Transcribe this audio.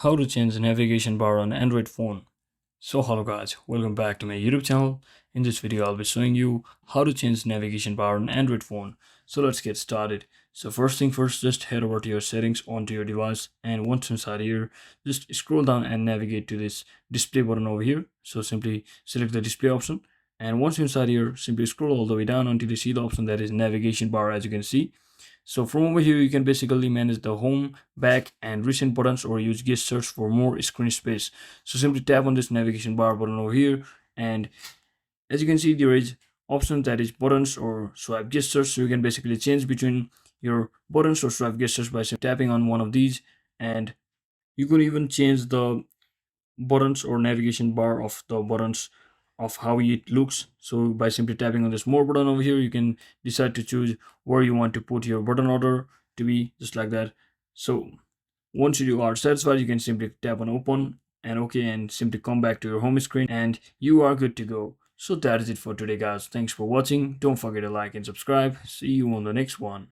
How to change the navigation bar on Android phone. So hello guys, welcome back to my YouTube channel. In this video I'll be showing you how to change the navigation bar on Android phone. So let's get started. So first thing first, just head over to your settings onto your device, and once inside here, just scroll down and navigate to this display button over here. So simply select the display option, and once inside here, simply scroll all the way down until you see the option that is navigation bar, as you can see. So from over here, you can basically manage the home, back, and recent buttons, or use gestures for more screen space. So simply tap on this navigation bar button over here, and as you can see, there is option that is buttons or swipe gestures. So you can basically change between your buttons or swipe gestures by tapping on one of these, and you could even change the buttons or navigation bar of the buttons of how it looks. So by simply tapping on this more button over here, you can decide to choose where you want to put your button order to be, just like that. So once you are satisfied, you can simply tap on open and okay, and simply come back to your home screen, and you are good to go. So that is it for today guys. Thanks for watching. Don't forget to like and subscribe. See you on the next one.